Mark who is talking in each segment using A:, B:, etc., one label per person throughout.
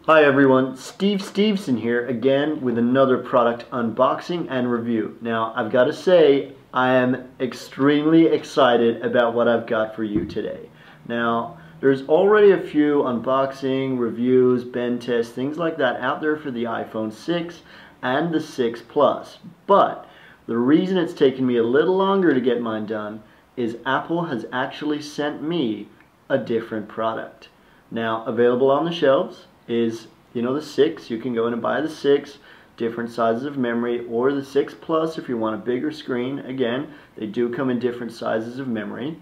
A: Hi everyone, Steveson here again with another product unboxing and review. Now I've got to say I am extremely excited about what I've got for you today. Now there's already a few unboxing, reviews, bend tests, things like that out there for the iPhone 6 and the 6 Plus. But the reason it's taken me a little longer to get mine done is Apple has actually sent me a different product. Now available on the shelves is, the 6. You can go in and buy the 6, different sizes of memory, or the 6 Plus if you want a bigger screen. Again, they do come in different sizes of memory.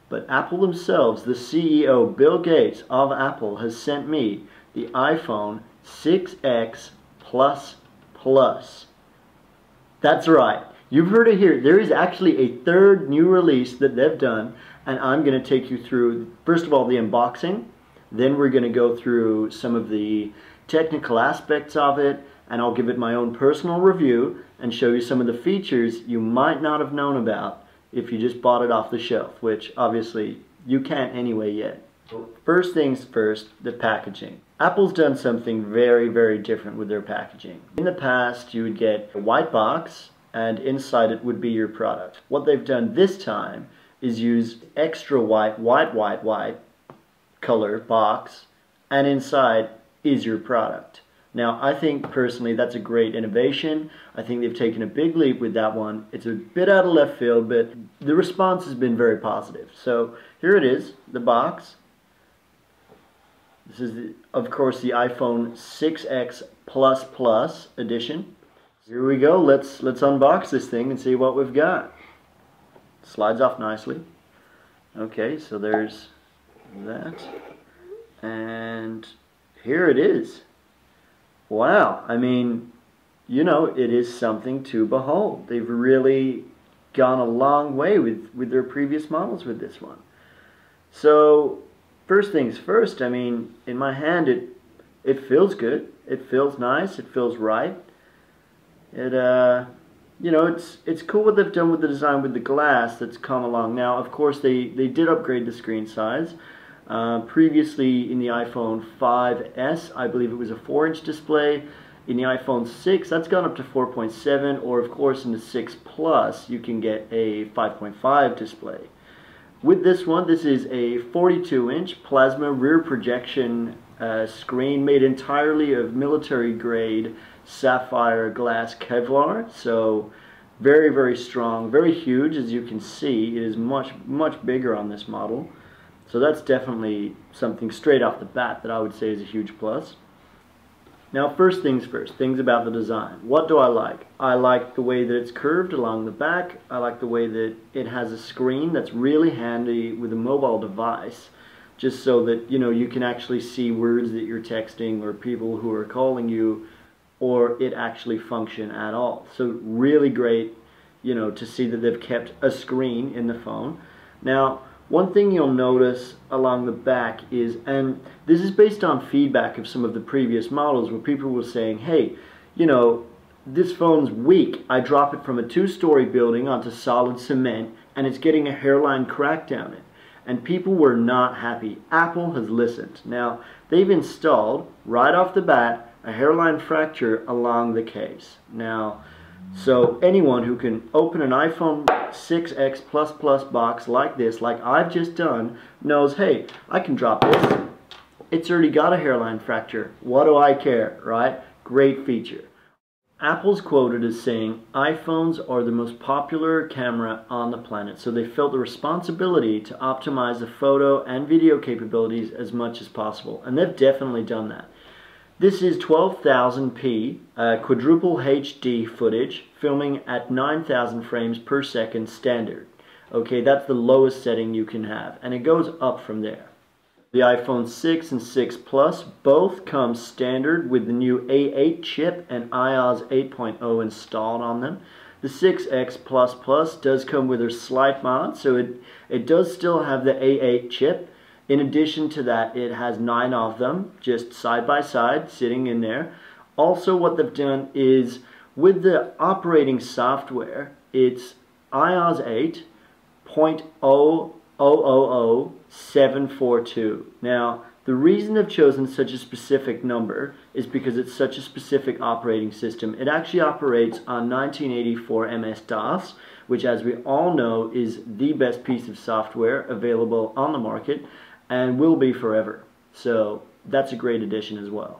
A: But Apple themselves, the CEO, Bill Gates of Apple, has sent me the iPhone 6X Plus Plus. That's right. You've heard it here. There is actually a third new release that they've done, and I'm going to take you through, first of all, the unboxing. Then we're going to go through some of the technical aspects of it, and I'll give it my own personal review and show you some of the features you might not have known about if you just bought it off the shelf, which obviously you can't anyway yet. First things first, the packaging. Apple's done something very, very different with their packaging. In the past, you would get a white box, and inside it would be your product. What they've done this time is use extra white color box, and inside is your product. Now I think personally that's a great innovation. I think they've taken a big leap with that one. It's a bit out of left field, but the response has been very positive. So here it is, the box. This is of course the iPhone 6X Plus Plus edition. Here we go. Let's unbox this thing and see what we've got. Slides off nicely. Okay, so there's that, and here it is. Wow, I mean, it is something to behold. They've really gone a long way with their previous models with this one. So first things first, I mean, in my hand it feels good, it feels nice, it feels right. It's cool what they've done with the design with the glass that's come along. Now, of course, they did upgrade the screen size. Previously in the iPhone 5S, I believe it was a 4-inch display. In the iPhone 6, that's gone up to 4.7, or of course in the 6 Plus, you can get a 5.5 display. With this one, this is a 42-inch plasma rear projection screen made entirely of military-grade sapphire glass Kevlar, so very, very strong, very huge. As you can see, it is much, much bigger on this model. So that's definitely something straight off the bat that I would say is a huge plus. Now first things first, things about the design. What do I like? I like the way that it's curved along the back. I like the way that it has a screen that's really handy with a mobile device, just so that you can actually see words that you're texting or people who are calling you, or it actually function at all. So really great, to see that they've kept a screen in the phone. Now, one thing you'll notice along the back is, and this is based on feedback of some of the previous models where people were saying, hey, this phone's weak. I drop it from a 2-story building onto solid cement and it's getting a hairline crack down it. And people were not happy. Apple has listened. Now, they've installed, right off the bat, a hairline fracture along the case. Now, so anyone who can open an iPhone 6X Plus Plus box like this, like I've just done, knows, hey, I can drop this. It's already got a hairline fracture. What do I care, right? Great feature. Apple's quoted as saying, iPhones are the most popular camera on the planet, so they felt the responsibility to optimize the photo and video capabilities as much as possible, and they've definitely done that. This is 12,000p quadruple HD footage, filming at 9,000 frames per second standard. Okay, that's the lowest setting you can have, and it goes up from there. The iPhone 6 and 6 Plus both come standard with the new A8 chip and iOS 8.0 installed on them. The 6X Plus Plus does come with a slight mod, so it does still have the A8 chip. In addition to that, it has 9 of them, just side by side, sitting in there. Also, what they've done is, with the operating software, it's iOS 8.0.000.742. Now, The reason they've chosen such a specific number is because it's such a specific operating system. It actually operates on 1984 MS-DOS, which, as we all know, is the best piece of software available on the market and will be forever. So that's a great addition as well.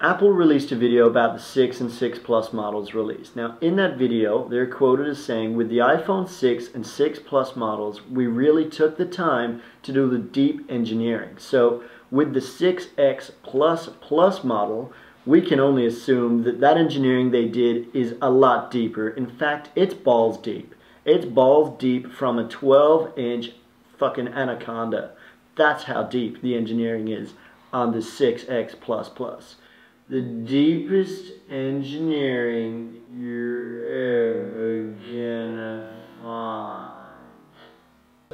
A: Apple released a video about the 6 and 6 Plus models released. Now, in that video, they're quoted as saying, with the iPhone 6 and 6 Plus models, we really took the time to do the deep engineering. So, with the 6X Plus model, we can only assume that that engineering they did is a lot deeper. In fact, it's balls deep. It's balls deep from a 12-inch fucking anaconda. That's how deep the engineering is on the 6X Plus. The deepest engineering you're ever gonna find.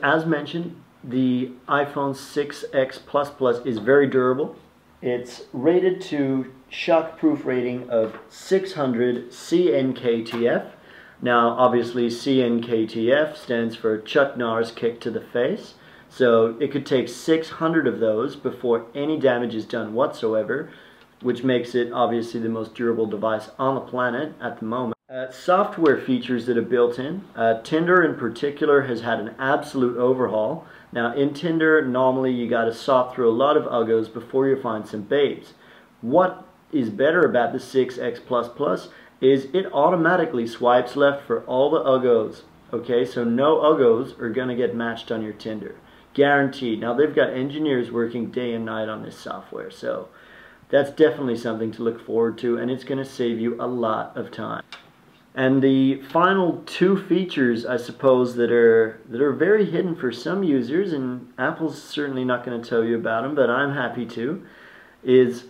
A: As mentioned, the iPhone 6X Plus is very durable. It's rated to shockproof rating of 600 CNKTF. Now, obviously, CNKTF stands for Chuck Norris kick to the face. So it could take 600 of those before any damage is done whatsoever, which makes it obviously the most durable device on the planet at the moment. Software features that are built in. Tinder in particular has had an absolute overhaul. Now in Tinder, normally you gotta sort through a lot of uggos before you find some babes. What is better about the 6X is it automatically swipes left for all the uggos. Okay, so no uggos are gonna get matched on your Tinder. Guaranteed. Now they've got engineers working day and night on this software, so that's definitely something to look forward to, and it's going to save you a lot of time. And the final two features, I suppose, that are very hidden for some users, and Apple's certainly not going to tell you about them, but I'm happy to, is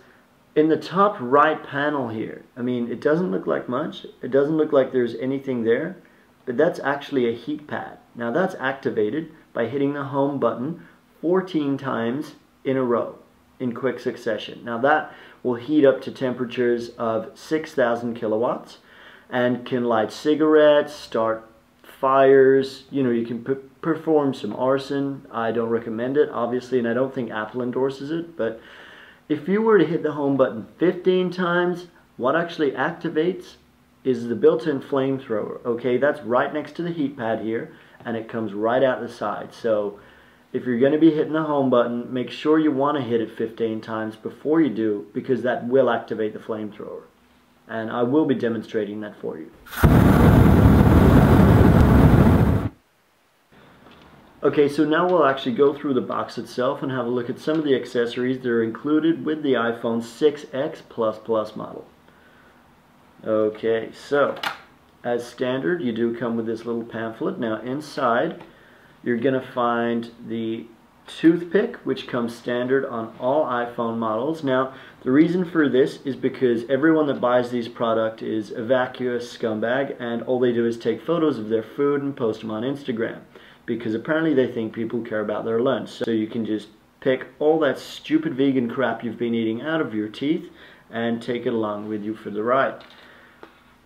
A: in the top right panel here. I mean, it doesn't look like much. It doesn't look like there's anything there, but that's actually a heat pad. Now that's activated by hitting the home button 14 times in a row, in quick succession. Now that will heat up to temperatures of 6,000 kilowatts and can light cigarettes, start fires, you know, you can perform some arson. I don't recommend it, obviously, and I don't think Apple endorses it, but if you were to hit the home button 15 times, what actually activates is the built-in flamethrower. Okay, that's right next to the heat pad here, and it comes right out the side. So if you're going to be hitting the home button, make sure you want to hit it 15 times before you do, because that will activate the flamethrower. And I will be demonstrating that for you. Okay, so now we'll actually go through the box itself and have a look at some of the accessories that are included with the iPhone 6X model. Okay, so as standard, you do come with this little pamphlet. Now inside, you're going to find the toothpick, which comes standard on all iPhone models. Now, the reason for this is because everyone that buys these products is a vacuous scumbag, and all they do is take photos of their food and post them on Instagram, because apparently they think people care about their lunch. So you can just pick all that stupid vegan crap you've been eating out of your teeth and take it along with you for the ride.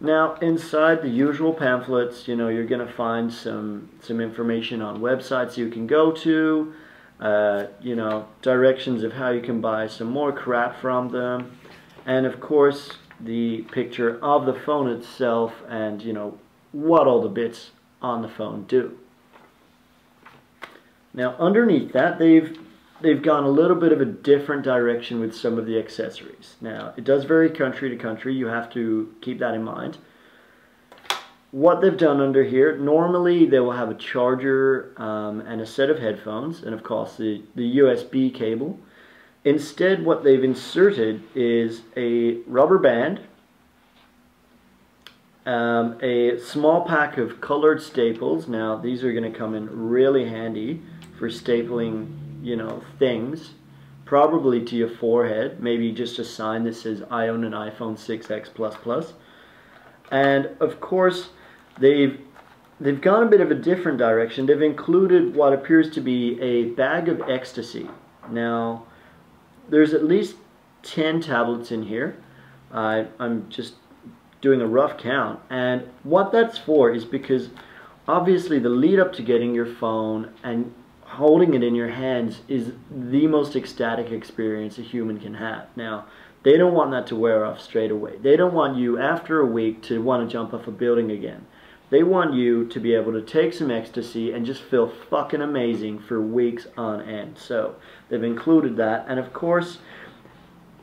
A: Now, inside the usual pamphlets, you know, you're going to find some information on websites you can go to, you know, directions of how you can buy some more crap from them, and of course the picture of the phone itself and, you know, what all the bits on the phone do. Now, underneath that, they've gone a little bit of a different direction with some of the accessories. Now, it does vary country to country. You have to keep that in mind. What they've done under here, normally they will have a charger and a set of headphones, and of course the USB cable. Instead, what they've inserted is a rubber band, a small pack of colored staples. Now, these are going to come in really handy for stapling, you know, things, probably to your forehead, maybe just a sign that says I own an iPhone 6X++. And of course, they've gone a bit of a different direction. They've included what appears to be a bag of ecstasy. Now, there's at least 10 tablets in here. I'm just doing a rough count, and what that's for is because obviously the lead up to getting your phone and holding it in your hands is the most ecstatic experience a human can have. Now, they don't want that to wear off straight away. They don't want you, after a week, to want to jump off a building again. They want you to be able to take some ecstasy and just feel fucking amazing for weeks on end. So, they've included that. And of course,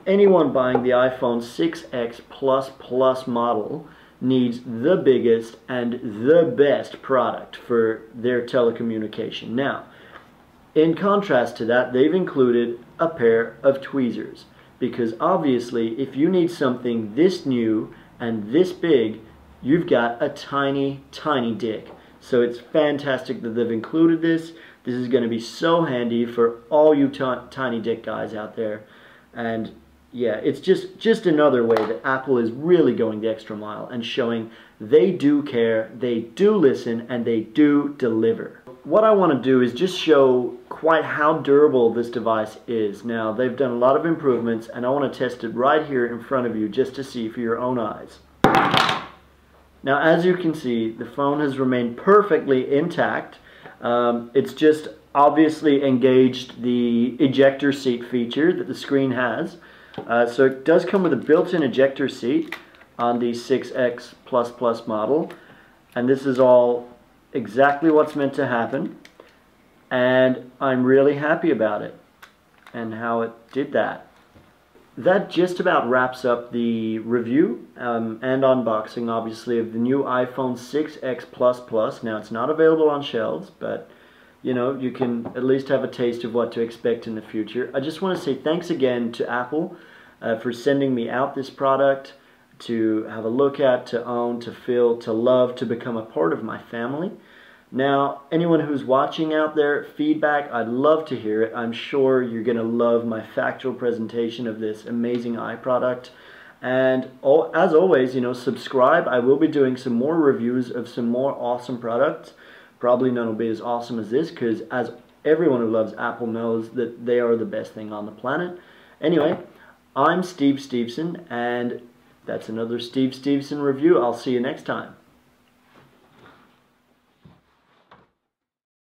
A: anyone buying the iPhone 6X Plus model needs the biggest and the best product for their telecommunication. Now, in contrast to that, they've included a pair of tweezers, because obviously if you need something this new and this big, you've got a tiny, tiny dick. So it's fantastic that they've included this. This is going to be so handy for all you tiny dick guys out there. And yeah, it's just another way that Apple is really going the extra mile and showing they do care, they do listen, and they do deliver. What I want to do is just show quite how durable this device is. Now, they've done a lot of improvements, and I want to test it right here in front of you just to see for your own eyes. Now, as you can see, the phone has remained perfectly intact. It's just obviously engaged the ejector seat feature that the screen has. So it does come with a built-in ejector seat on the 6X Plus model, and this is all exactly what's meant to happen, and I'm really happy about it and how it did that. That just about wraps up the review and unboxing, obviously, of the new iPhone 6X Plus. Now, it's not available on shelves, but you know, you can at least have a taste of what to expect in the future. I just want to say thanks again to Apple for sending me out this product to have a look at, to own, to feel, to love, to become a part of my family. Now, anyone who's watching out there, feedback, I'd love to hear it. I'm sure you're going to love my factual presentation of this amazing iProduct. And as always, you know, subscribe. I will be doing some more reviews of some more awesome products. Probably none will be as awesome as this, because as everyone who loves Apple knows that they are the best thing on the planet. Anyway, I'm Steve Steveson, and that's another Steve Steveson review. I'll see you next time.